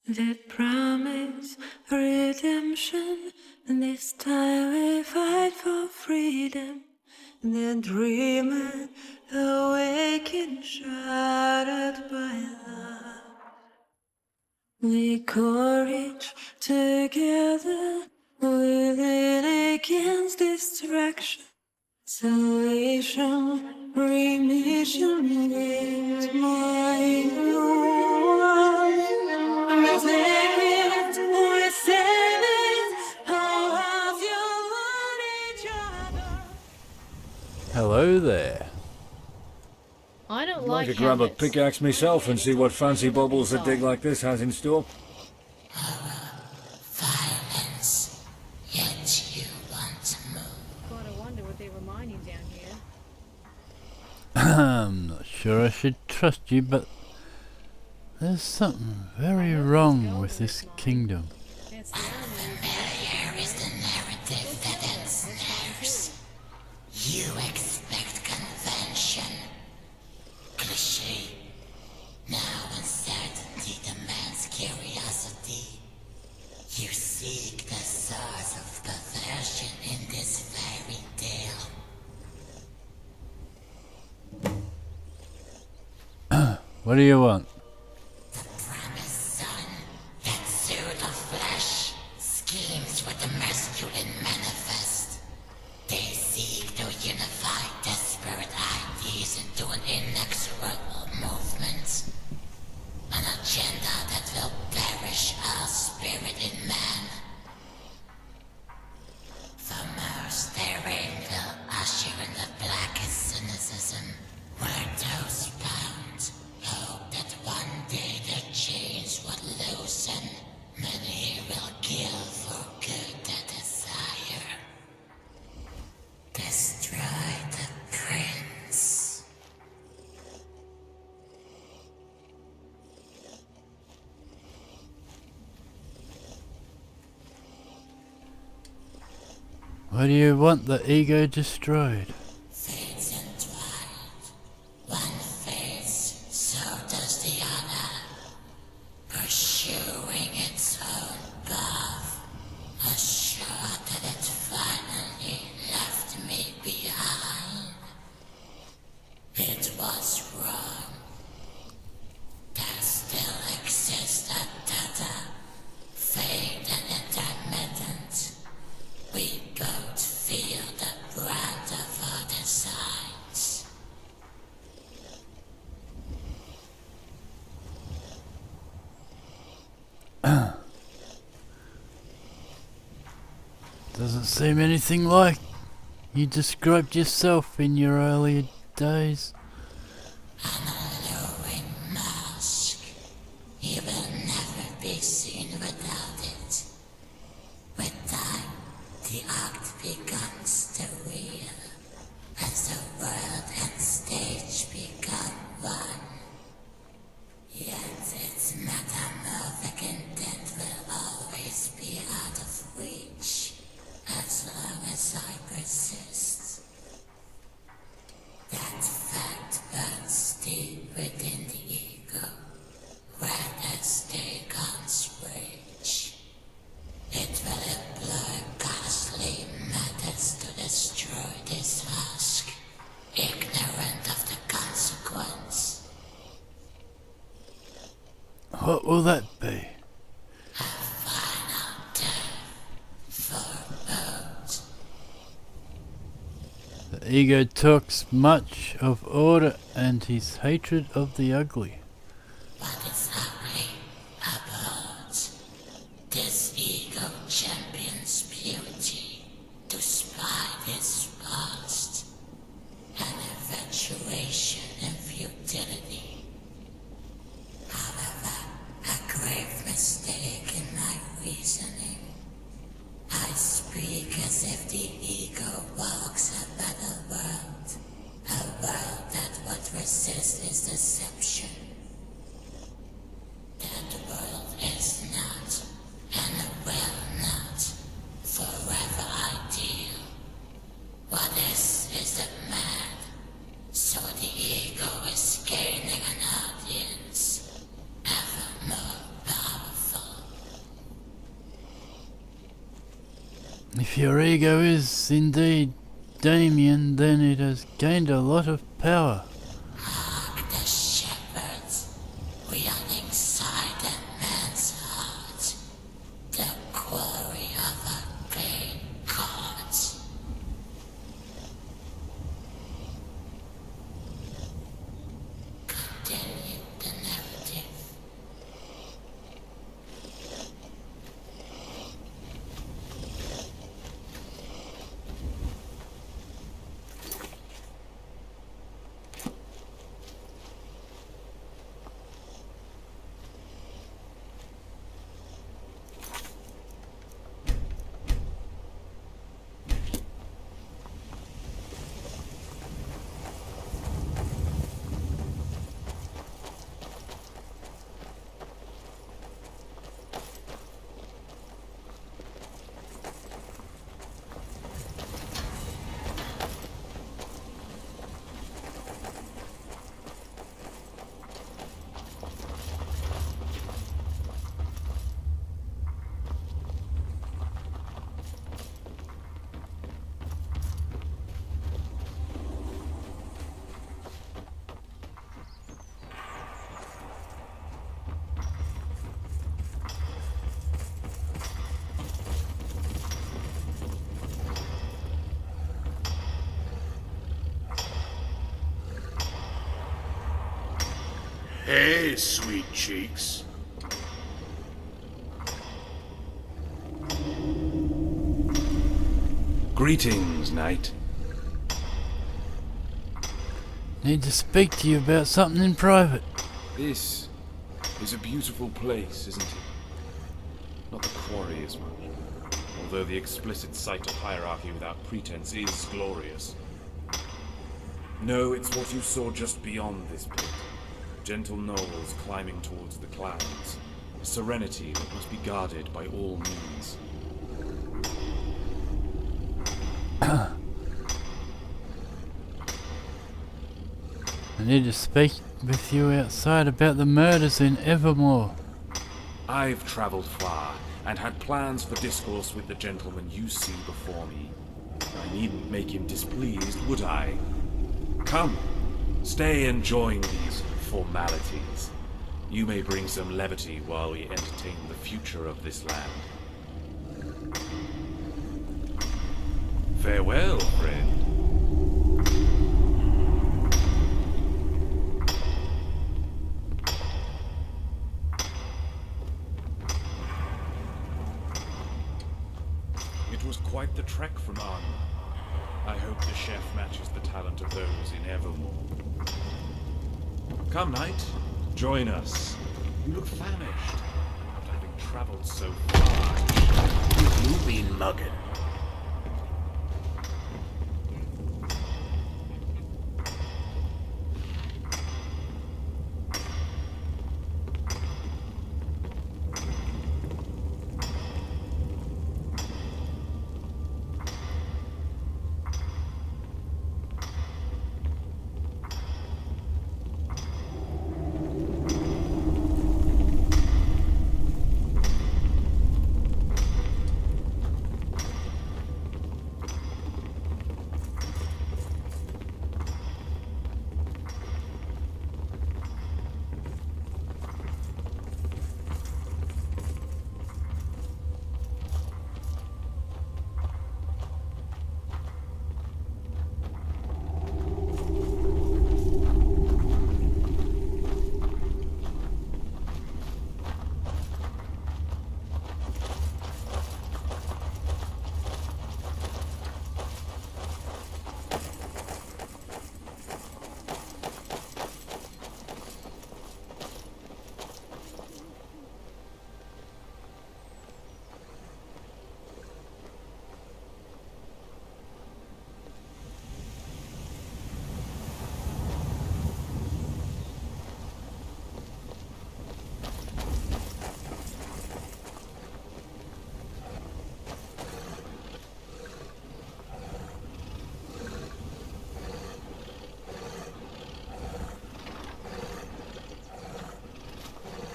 that promise redemption. This time we fight for freedom. The dreamer awakened, shattered by love. We courage together, willing against distraction. Salvation, remission is my rule. We take it, we save it. How have you won each other? Hello there. I don't I'd like to like grab a habits. pickaxe myself and see what fancy bubbles a dig like this has in store. Violence, yet you want to move. God, I wonder what they're reminding down here. I'm not sure I should trust you, but there's something very wrong with this kingdom. That's the only reason. Here is the narrative that ensnares. You expect convention, cliché. Now uncertainty demands curiosity. You seek the source of perversion in this fairy tale. What do you want? The promised son, that suit of flesh, schemes with the masculine manifest. They seek to unify desperate ideas into an inexorable movement. An agenda that will perish all spirit in man. For most, their reign will usher in the blackest cynicism, where those bound hope that one day their chains would loosen. Many will kill for good their desire. Destroy the prince. Why do you want the ego destroyed? Fates entwined. One fades, so does the other. Pursuing its own path. Assured that it finally left me behind. It was wrong. There still exists a data. Faint and intermittent. We both feel the brunt of our designs. Doesn't seem anything like you described yourself in your earlier days. An alluring mask. You will never be seen without it. With time, the act becomes the real, as the world and stage become one. Yet its metamorphic intent will always be out of reach, as long as I persist. That fact burns deep within the ego, where that stay can't reach. It will employ ghastly methods to destroy this husk, ignorant of the consequence. What will that be? Final death for both. The ego talks much of order and his hatred of the ugly. What is ugly abhors. This ego champions beauty, despite its past, an infatuation in futility. However, a grave mistake in my reasoning. I speak as if the ego walks a better world, a world that would resist its deception. That world is not, and will not, forever ideal. What is the man, so the ego is gaining an audience, ever more powerful. If your ego is indeed Damien, then it has gained a lot of power. Hark the shepherds, wailing inside a man's heart, the quarry of a great god. Continue the narrative. Hey, sweet cheeks. Greetings, knight. Need to speak to you about something in private. This is a beautiful place, isn't it? Not the quarry as much. Although the explicit sight of hierarchy without pretense is glorious. No, it's what you saw just beyond this pit. Gentle knolls climbing towards the clouds. A serenity that must be guarded by all means. I need to speak with you outside about the murders in Evermore. I've traveled far, and had plans for discourse with the gentleman you see before me. I needn't make him displeased, would I? Come, stay and join these formalities. You may bring some levity while we entertain the future of this land. Farewell, friend. It was quite the trek from Arnhem. I hope the chef matches the talent of those in Evermore. Come, knight, join us. You look famished, after having traveled so far. You been mugging?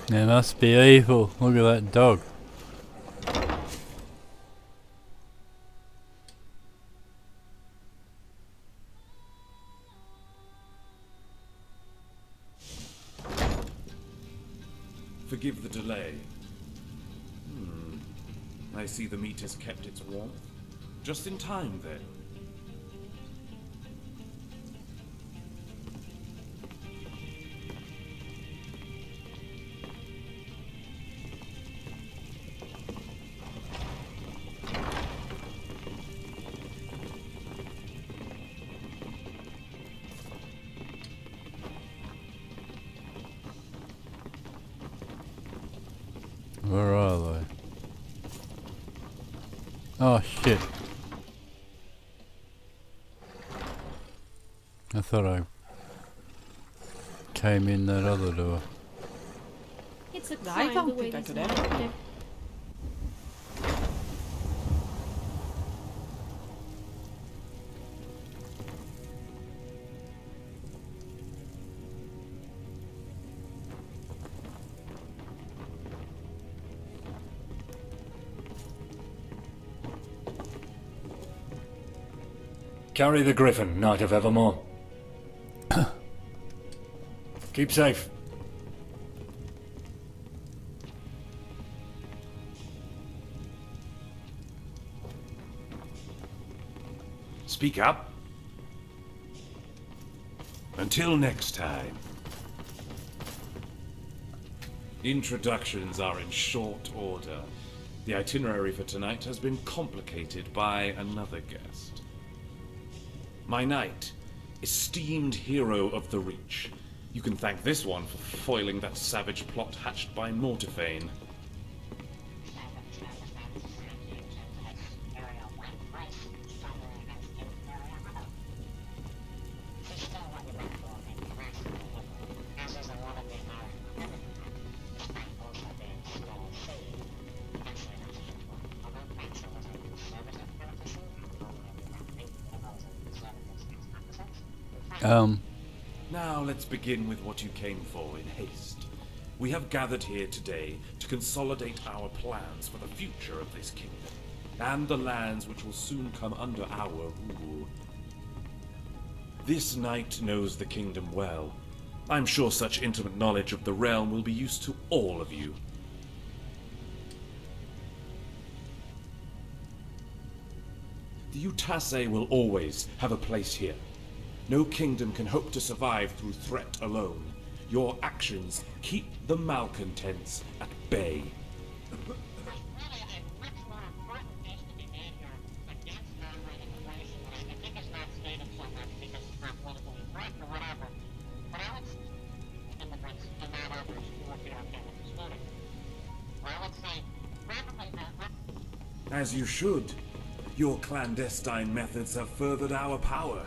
They must be evil. Look at that dog. Forgive the delay. I see the meat has kept its warmth. Just in time, then. Where are they? Oh shit. I thought I came in that other door. It's a I crime don't the way think I these could men ever. protect- Carry the griffin, Knight of Evermore. Keep safe. Speak up. Until next time. Introductions are in short order. The itinerary for tonight has been complicated by another guest. My knight, esteemed hero of the Reach. You can thank this one for foiling that savage plot hatched by Mortifane. Now let's begin with what you came for in haste. We have gathered here today to consolidate our plans for the future of this kingdom, and the lands which will soon come under our rule. This knight knows the kingdom well. I'm sure such intimate knowledge of the realm will be used to all of you. The Utase will always have a place here. No kingdom can hope to survive through threat alone. Your actions keep the malcontents at bay. As you should. Your clandestine methods have furthered our power,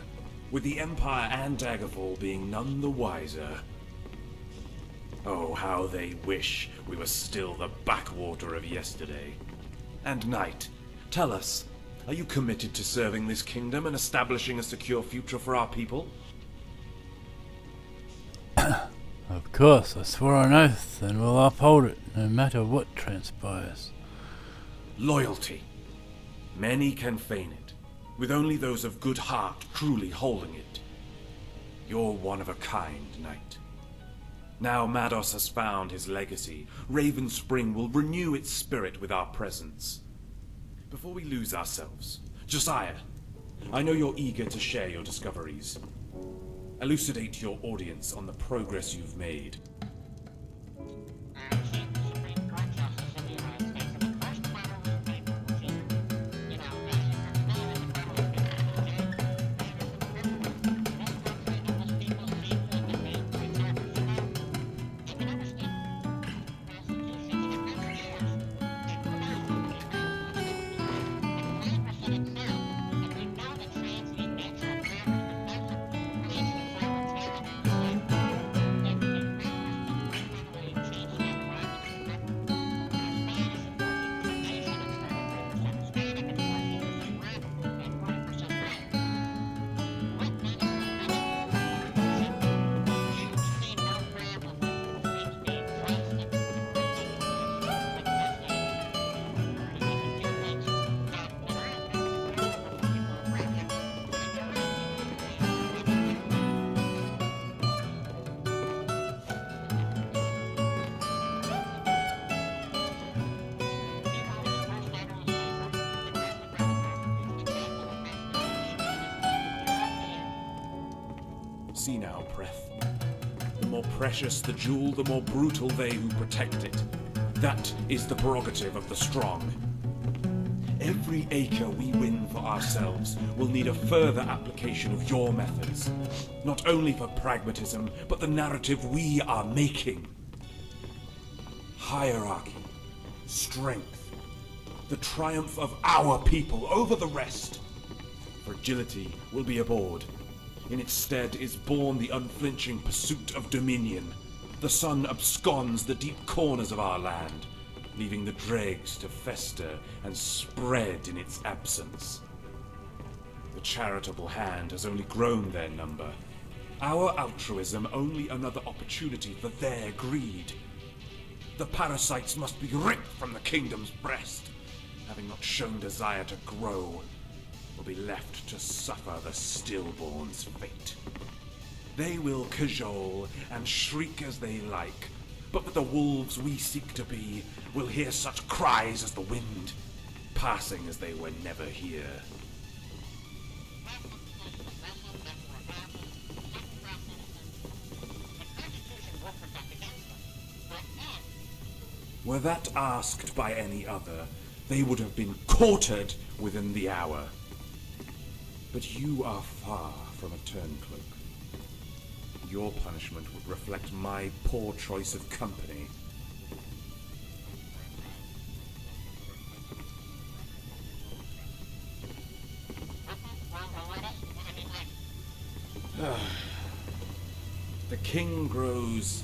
with the Empire and Daggerfall being none the wiser. Oh, how they wish we were still the backwater of yesterday. And Knight, tell us, are you committed to serving this kingdom and establishing a secure future for our people? Of course, I swore on oath and will uphold it, no matter what transpires. Loyalty. Many can feign it, with only those of good heart truly holding it. You're one of a kind, Knight. Now Mados has found his legacy, Raven Spring will renew its spirit with our presence. Before we lose ourselves, Josiah, I know you're eager to share your discoveries. Elucidate your audience on the progress you've made. See now, Preth. The more precious the jewel, the more brutal they who protect it. That is the prerogative of the strong. Every acre we win for ourselves will need a further application of your methods. Not only for pragmatism, but the narrative we are making. Hierarchy, strength, the triumph of our people over the rest. Fragility will be abhorred. In its stead is born the unflinching pursuit of dominion. The sun absconds the deep corners of our land, leaving the dregs to fester and spread in its absence. The charitable hand has only grown their number. Our altruism only another opportunity for their greed. The parasites must be ripped from the kingdom's breast, having not shown desire to grow, will be left to suffer the stillborn's fate. They will cajole and shriek as they like, but that the wolves we seek to be will hear such cries as the wind, passing as they were never here. Were that asked by any other, they would have been quartered within the hour. But you are far from a turncloak. Your punishment would reflect my poor choice of company. The king grows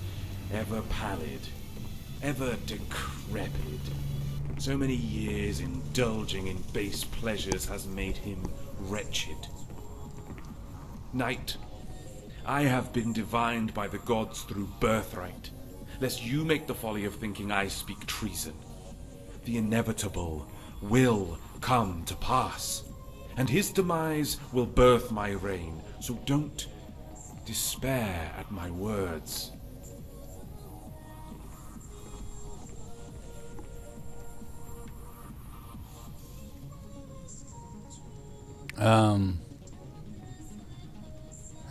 ever pallid, ever decrepit. So many years indulging in base pleasures has made him wretched. Knight, I have been divined by the gods through birthright, lest you make the folly of thinking I speak treason. The inevitable will come to pass, and his demise will birth my reign, so don't despair at my words.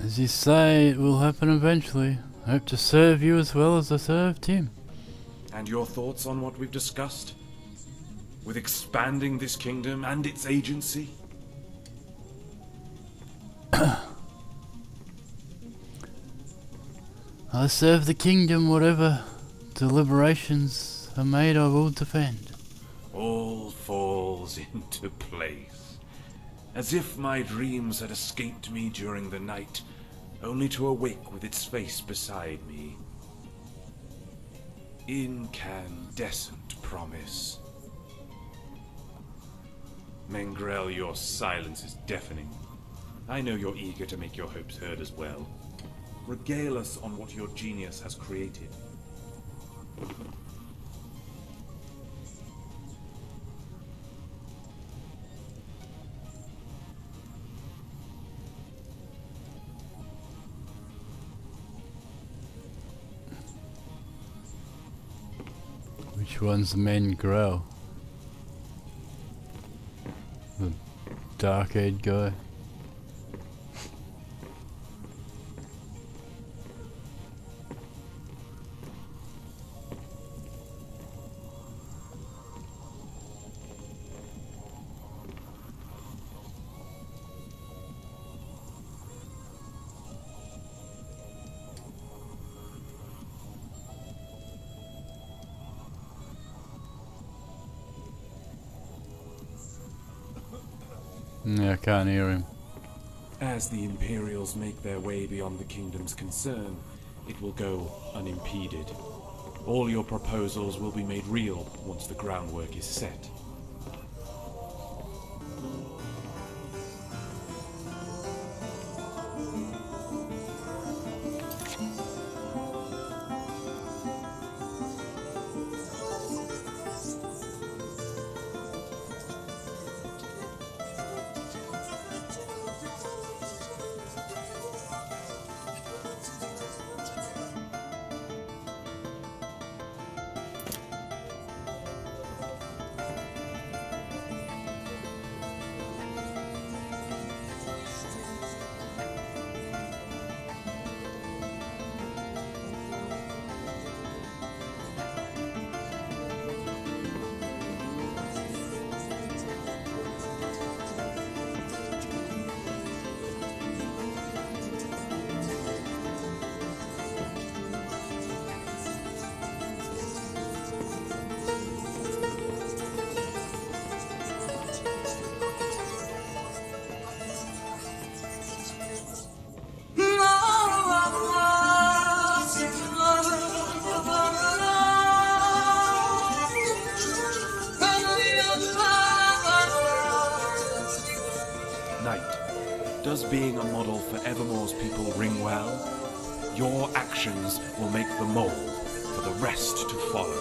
As you say, it will happen eventually. I hope to serve you as well as I served him. And your thoughts on what we've discussed? With expanding this kingdom and its agency? I serve the kingdom, whatever deliberations are made, I will defend. All falls into place. As if my dreams had escaped me during the night, only to awake with its face beside me. Incandescent promise. Mengrel, your silence is deafening. I know you're eager to make your hopes heard as well. Regale us on what your genius has created. Which one's the men grow? The dark-eyed guy. Yeah, I can't hear him. As the Imperials make their way beyond the kingdom's concern, it will go unimpeded. All your proposals will be made real once the groundwork is set. Does being a model for Evermore's people ring well? Your actions will make the mold for the rest to follow.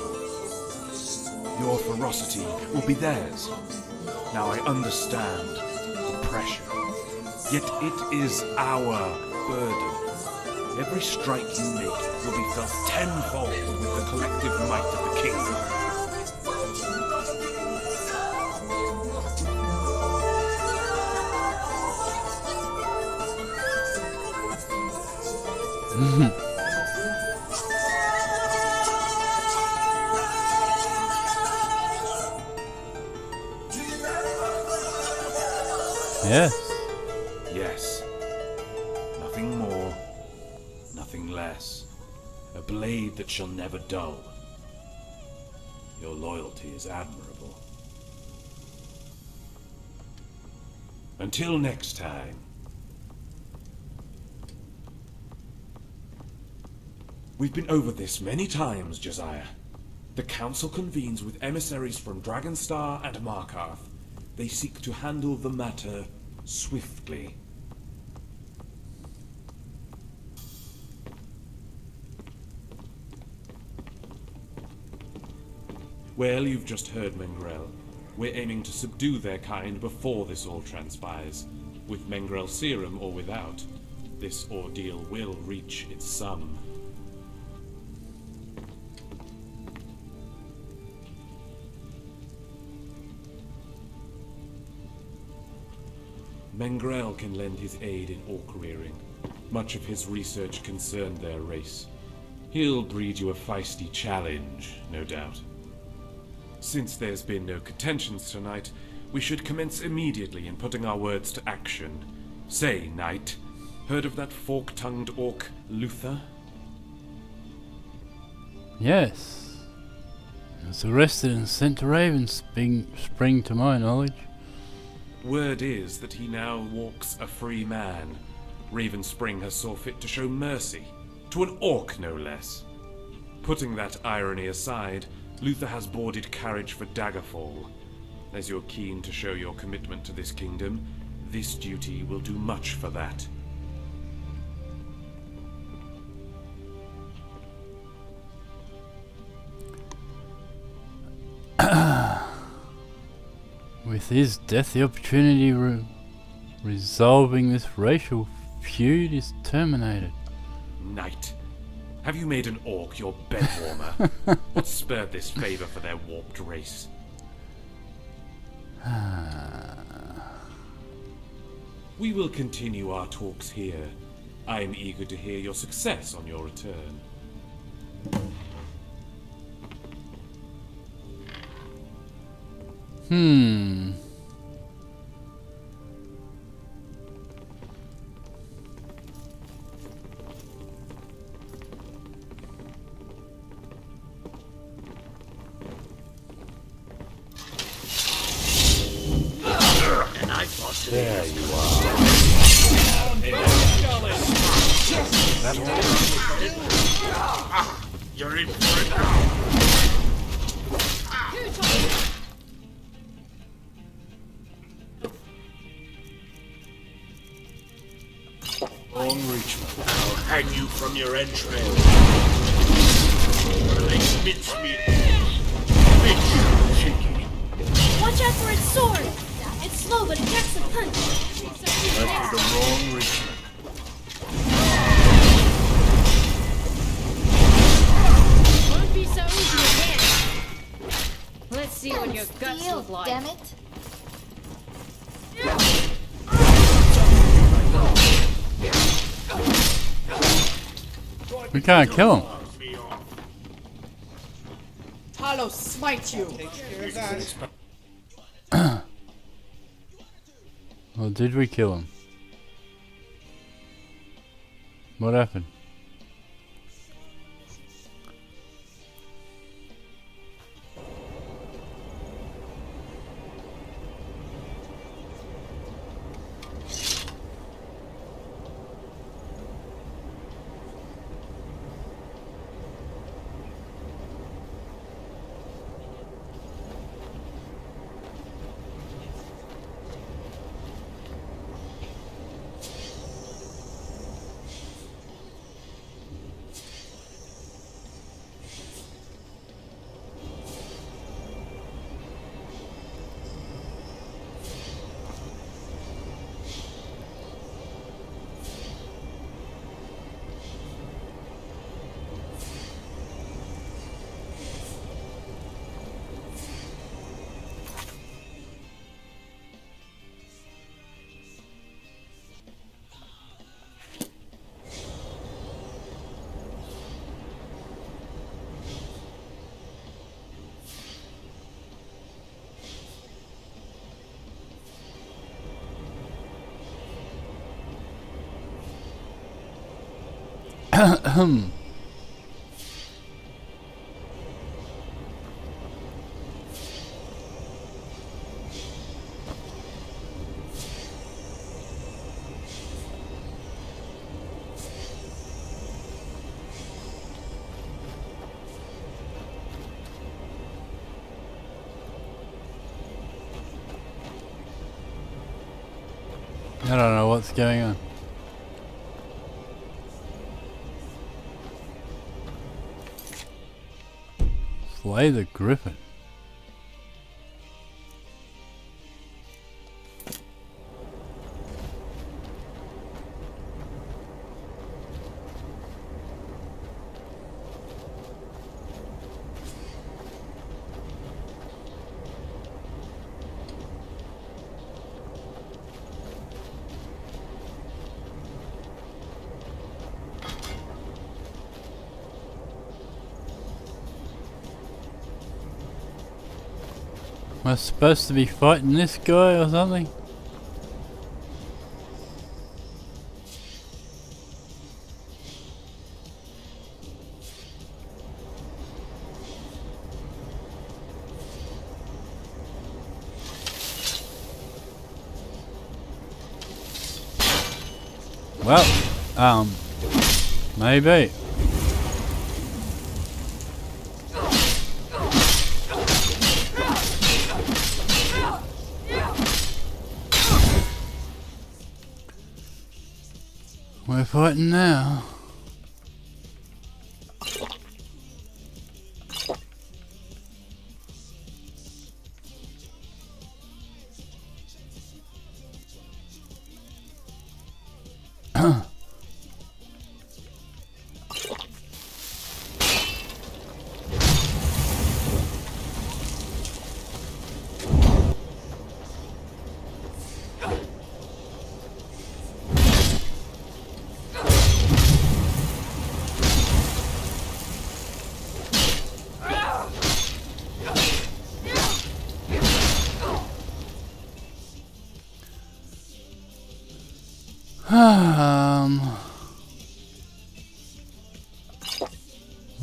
Your ferocity will be theirs. Now I understand the pressure. Yet it is our burden. Every strike you make will be felt tenfold with the collective might of the kingdom. Yes. Yes. Nothing more, nothing less. A blade that shall never dull. Your loyalty is admirable. Until next time. We've been over this many times, Josiah. The Council convenes with emissaries from Dragonstar and Markarth. They seek to handle the matter swiftly. Well, you've just heard, Mengrel. We're aiming to subdue their kind before this all transpires. With Mengrel serum or without, this ordeal will reach its sum. Mengrel can lend his aid in orc rearing. Much of his research concerned their race. He'll breed you a feisty challenge, no doubt. Since there's been no contentions tonight, we should commence immediately in putting our words to action. Say, knight, heard of that fork-tongued orc, Luther? Yes. He was arrested and sent to Spring to my knowledge. Word is that he now walks a free man. Raven Spring has saw fit to show mercy. To an orc, no less. Putting that irony aside, Luther has boarded carriage for Daggerfall. As you're keen to show your commitment to this kingdom, this duty will do much for that. With his death, the opportunity resolving this racial feud is terminated. Knight, have you made an orc your bedwarmer? What spurred this favor for their warped race? We will continue our talks here. I am eager to hear your success on your return. There you are. You're in for it now. Long Reachman. I'll hang you from your entrails. Like mincemeat. Bitch, cheeky. Watch out for its sword! It's slow, but it packs a punch. That's for the wrong Reachman. Won't be so easy again. Let's see what your guts look like. Damn it! We can't kill him. Talos smite you! Well, did we kill him? What happened? I don't know what's going on. Slay the Griffin. Am I supposed to be fighting this guy or something? Well, maybe. We're fighting now.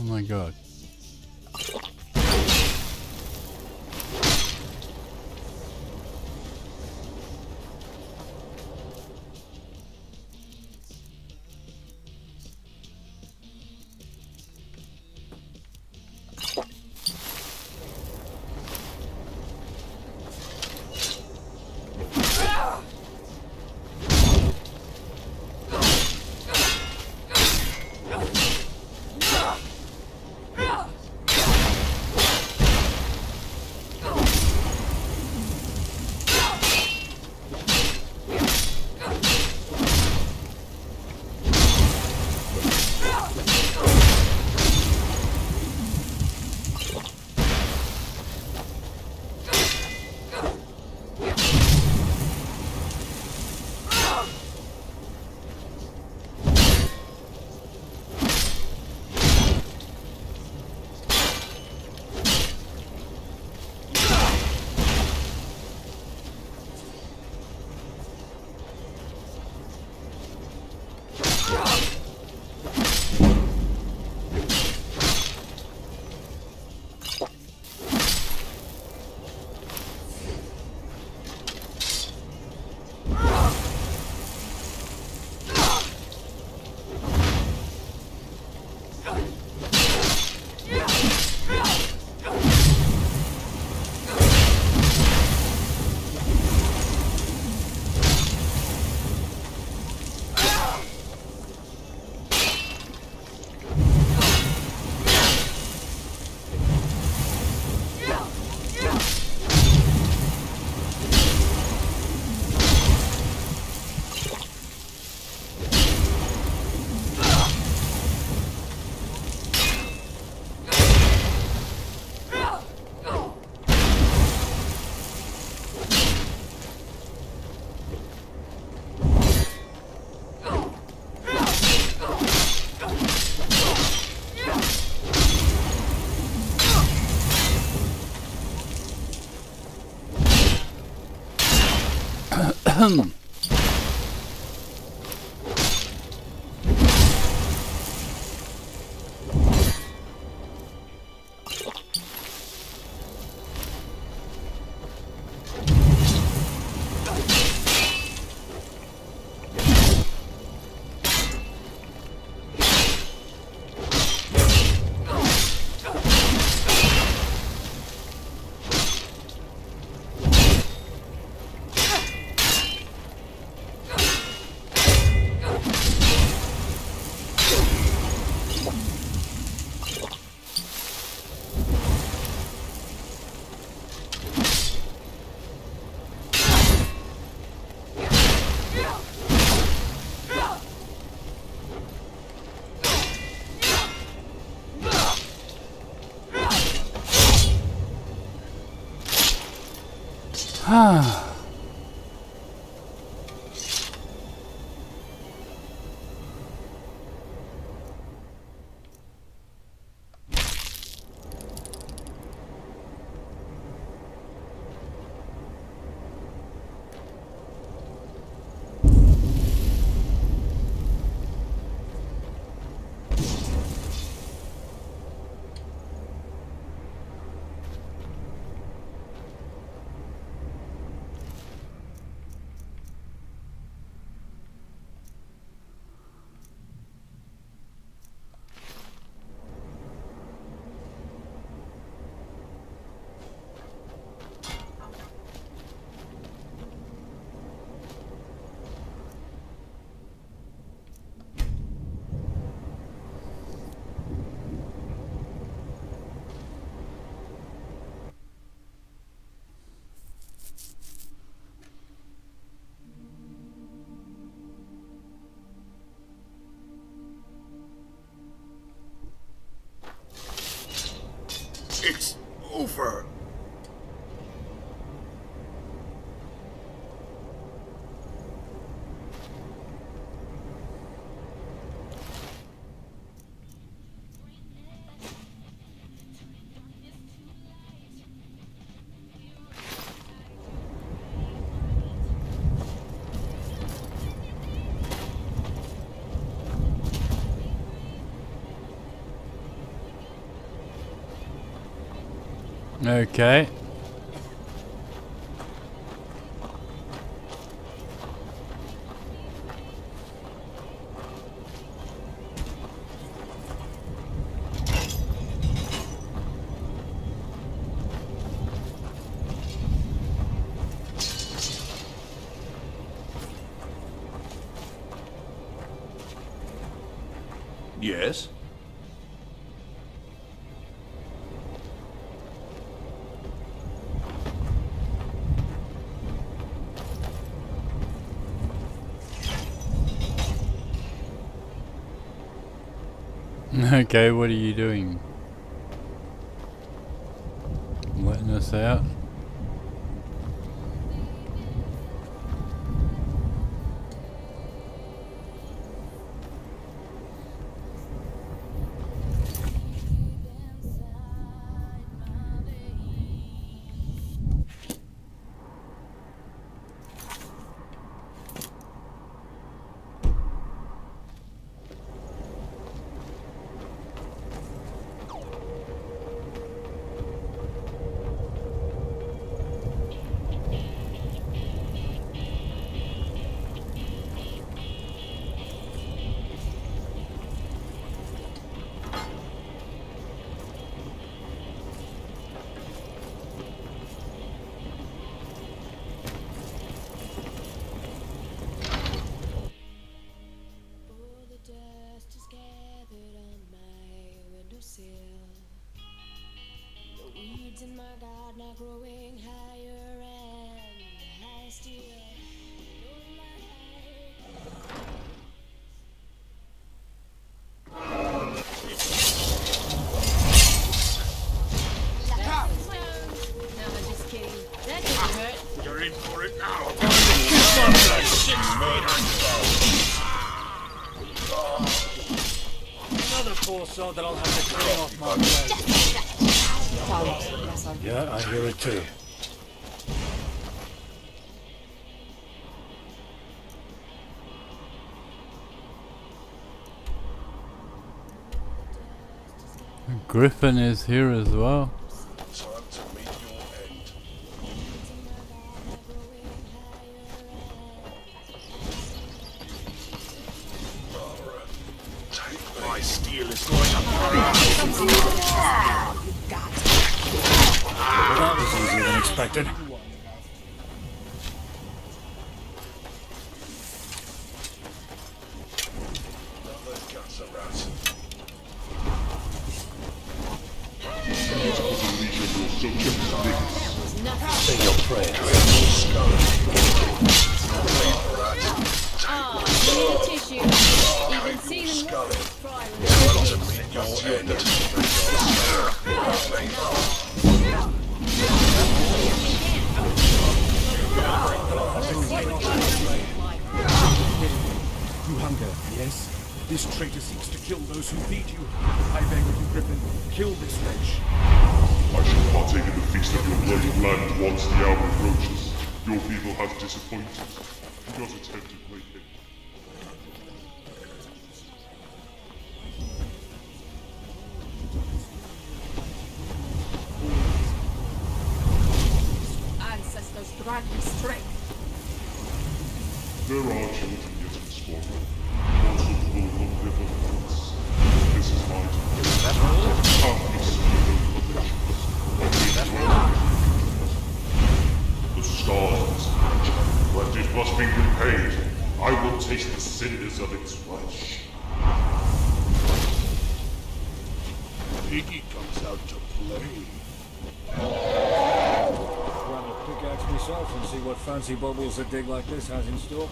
Oh my god. It's over. Okay. Yes? Okay, what are you doing? Letting us out? In my garden are growing higher and higher still. No, I'm just kidding. That didn't hurt. You're in for it now. Another poor sod that I'll have to clean off my plate. Yeah, I hear it too. Griffin is here as well. Time to meet your end. My steel is going up your ass. Well, that was easier than expected. Another guts of rats. Say your prayers. Oh, you need a tissue. Even seeing them fry Your end. This traitor seeks to kill those who feed you. I beg of you, Griffin, kill this wretch. I shall partake in the feast of your bloody land once the hour approaches. Your people have disappointed. Do not attempt to placate. Ancestors grant me strength. There are children yet in spawn. Also will not live on once. This is my time. Countless the stars, but it must be repaid. I will taste the cinders of its flesh. Piggy comes out to play. Grab a pickaxe myself and see what fancy bubbles a dig like this has in store.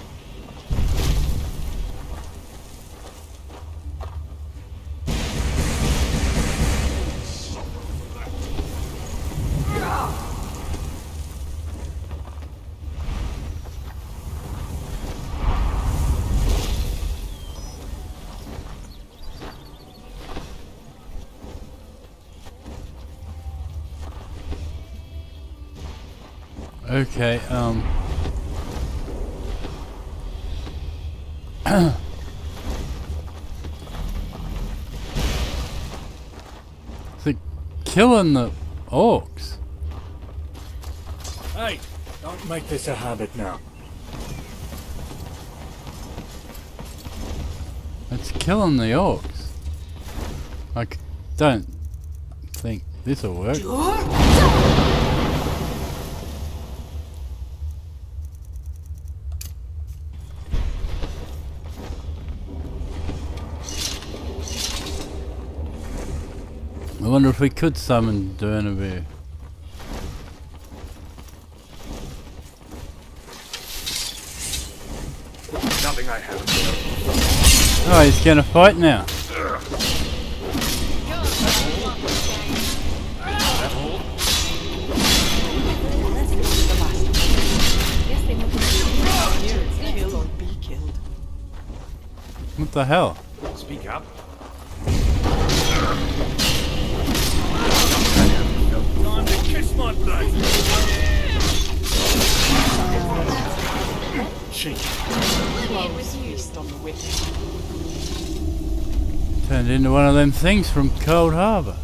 Okay, they're killing the orcs. Hey, don't make this a habit now. It's killing the orcs. I don't think this'll work. I wonder if we could summon Durnabeer. Nothing I haven't done. Oh, he's gonna fight now. Kill or be killed. What the hell? Speak up. Time to kiss my blood. Shake Feast on the wicked. Turned into one of them things from Cold Harbor.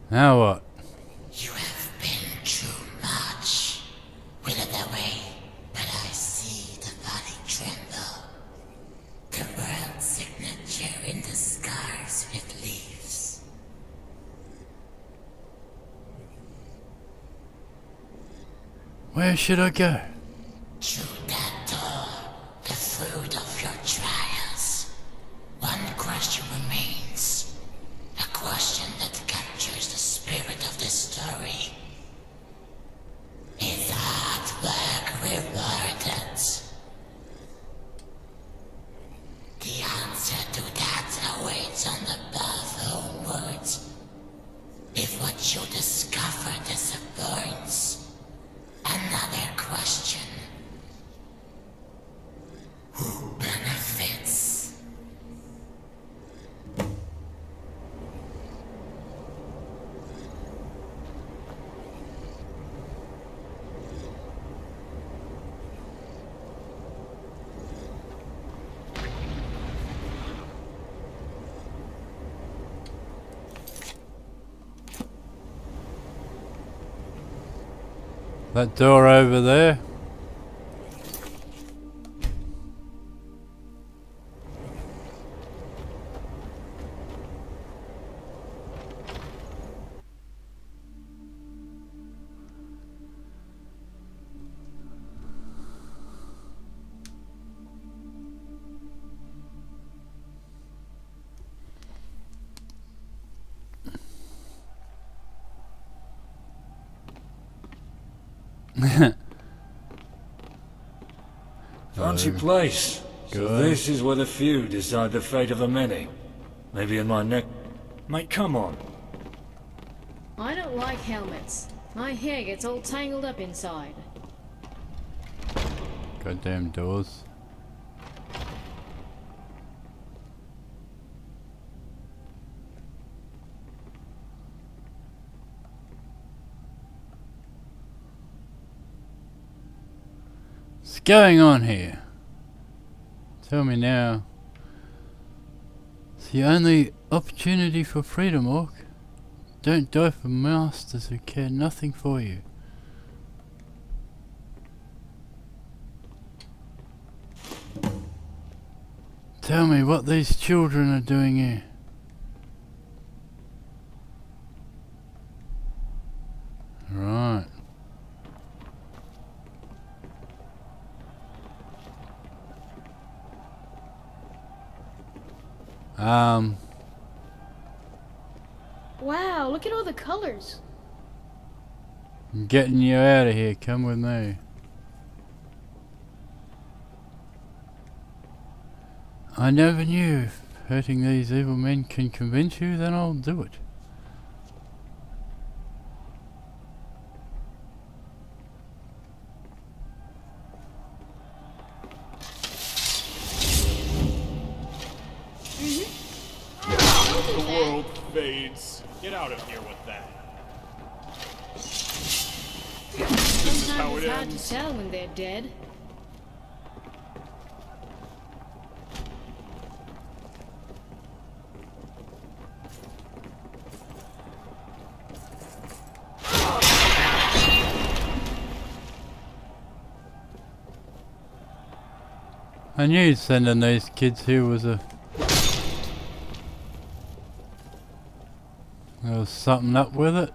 Now what? You have been too much. Wither away, but I see the body tremble. The world signature in the scars with leaves. Where should I go? Through that door, the fruit of your trials. One question remains. A question that captures the spirit of this story. Is hard work rewarded? The answer to that awaits on the path homeward. If what you discover disappoints, another question. Who benefits? That door over there? Fancy place. So Good. this is where the few decide the fate of the many. Maybe in my neck. Mate, come on. I don't like helmets. My hair gets all tangled up inside. Goddamn doors. What's going on here? Tell me now. It's the only opportunity for freedom, Orc. Don't die for masters who care nothing for you. Tell me what these children are doing here. Right. Wow, look at all the colors. I'm getting you out of here. Come with me. I never knew if hurting these evil men can convince you, then I'll do it. The world fades. Get out of here with that. This is how Sometimes it it's hard to ends. tell when they're dead. I knew sending these kids here was a... there was something up with it.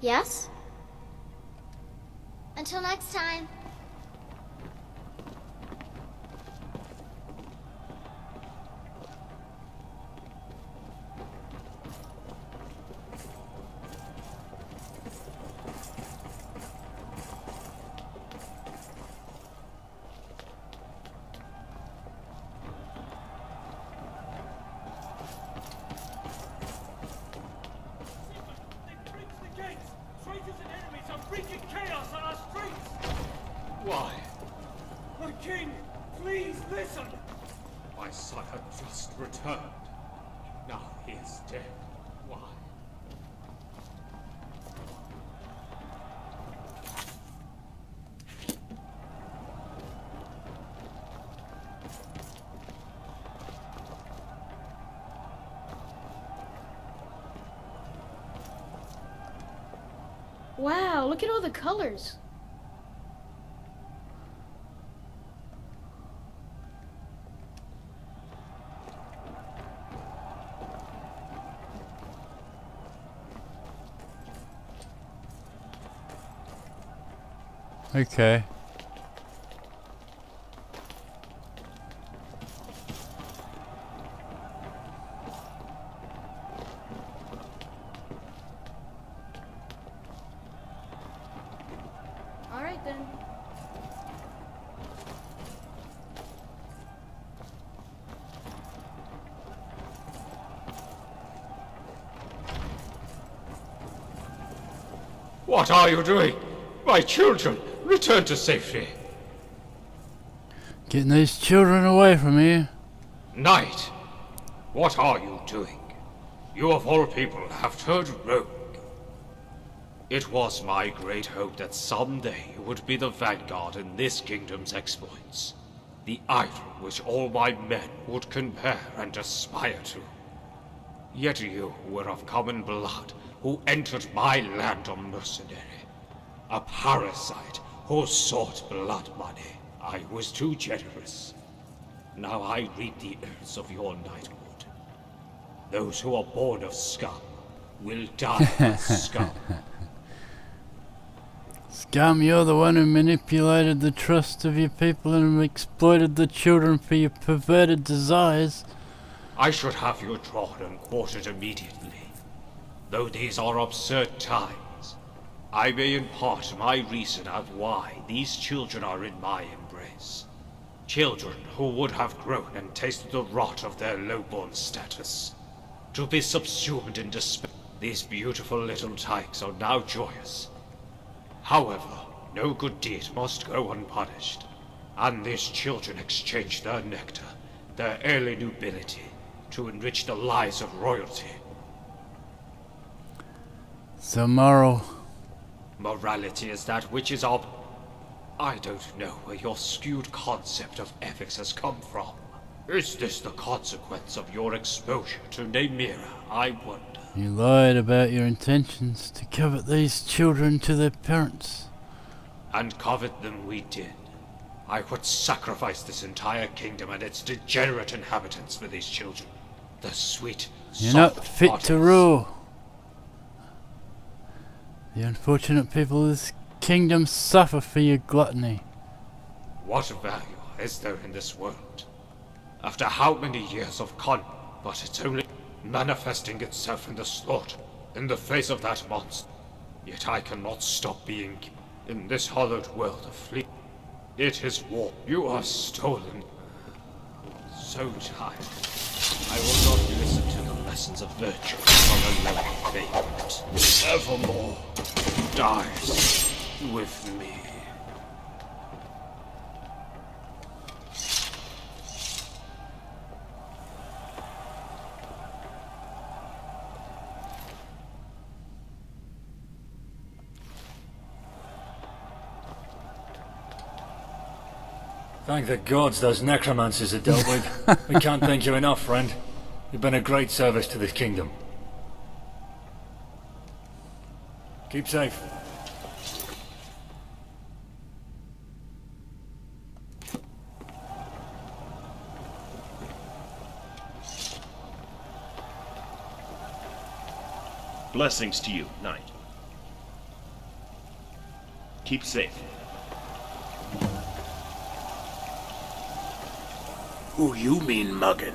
Yes? Until next time. Why? My king, please listen! My son had just returned. Now he is dead. Why? Wow, look at all the colors. Okay. All right then. What are you doing? My children, return to safety. Getting these children away from here. Knight, what are you doing? You of all people have turned rogue. It was my great hope that someday you would be the vanguard in this kingdom's exploits. The idol which all my men would compare and aspire to. Yet you were of common blood, who entered my land a mercenary. A parasite who sought blood money. I was too generous. Now I reap the earths of your knighthood. Those who are born of scum will die as scum. Scum, you're the one who manipulated the trust of your people and exploited the children for your perverted desires. I should have you drawn and quartered immediately. Though these are absurd times, I may impart my reason of why these children are in my embrace. Children who would have grown and tasted the rot of their lowborn status. To be subsumed in despair, these beautiful little tykes are now joyous. However, no good deed must go unpunished, and these children exchange their nectar, their early nobility, to enrich the lives of royalty. So moral. Morality is that which is I don't know where your skewed concept of ethics has come from. Is this the consequence of your exposure to Namira, I wonder? You lied about your intentions to covet these children to their parents. And covet them we did. I would sacrifice this entire kingdom and its degenerate inhabitants for these children. The sweet, You're not fit bodies. to rule. The unfortunate people of this kingdom suffer for your gluttony. What value is there in this world? After how many years of but it's only manifesting itself in the slaughter, in the face of that monster. Yet I cannot stop being in this hollowed world of fleet. It is war. You are stolen. So tired. I will not listen to the lessons of virtue from a lonely favorite. Evermore dies with me. Thank the gods those necromancers are dealt with. We can't thank you enough, friend. You've been a great service to this kingdom. Keep safe. Blessings to you, Knight. Keep safe. Who you mean muggin'?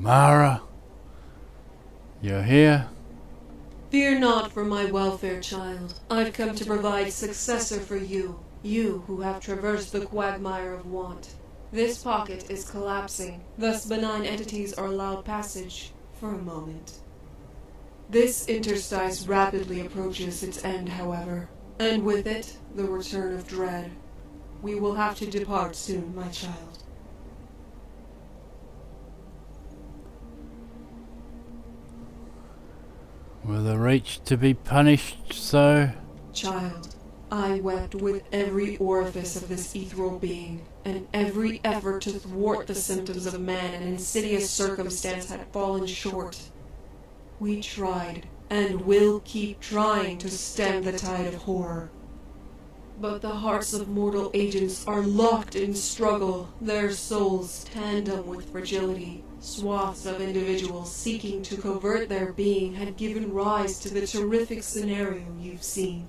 Mara, you're here? Fear not for my welfare, child. I've come to provide successor for you. You who have traversed the quagmire of want. This pocket is collapsing, thus benign entities are allowed passage for a moment. This interstice rapidly approaches its end, however, and with it, the return of dread. We will have to depart soon, my child. Were the Reach to be punished so? Child, I wept with every orifice of this ethereal being, and every effort to thwart the symptoms of man and insidious circumstance had fallen short. We tried, and will keep trying to stem the tide of horror. But the hearts of mortal agents are locked in struggle, their souls tandem with fragility. Swaths of individuals seeking to covert their being had given rise to the terrific scenario you've seen.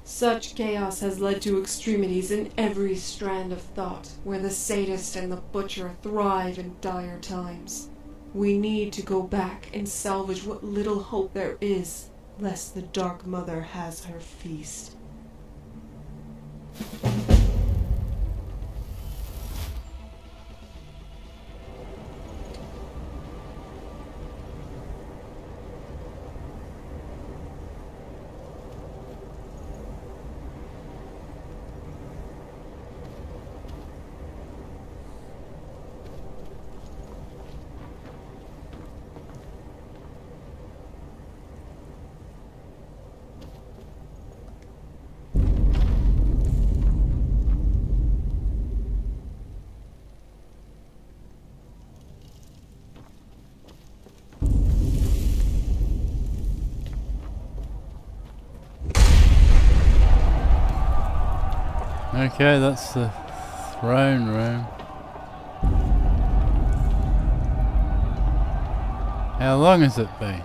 Such chaos has led to extremities in every strand of thought, where the sadist and the butcher thrive in dire times. We need to go back and salvage what little hope there is, lest the Dark Mother has her feast. Okay, that's the throne room. How long has it been?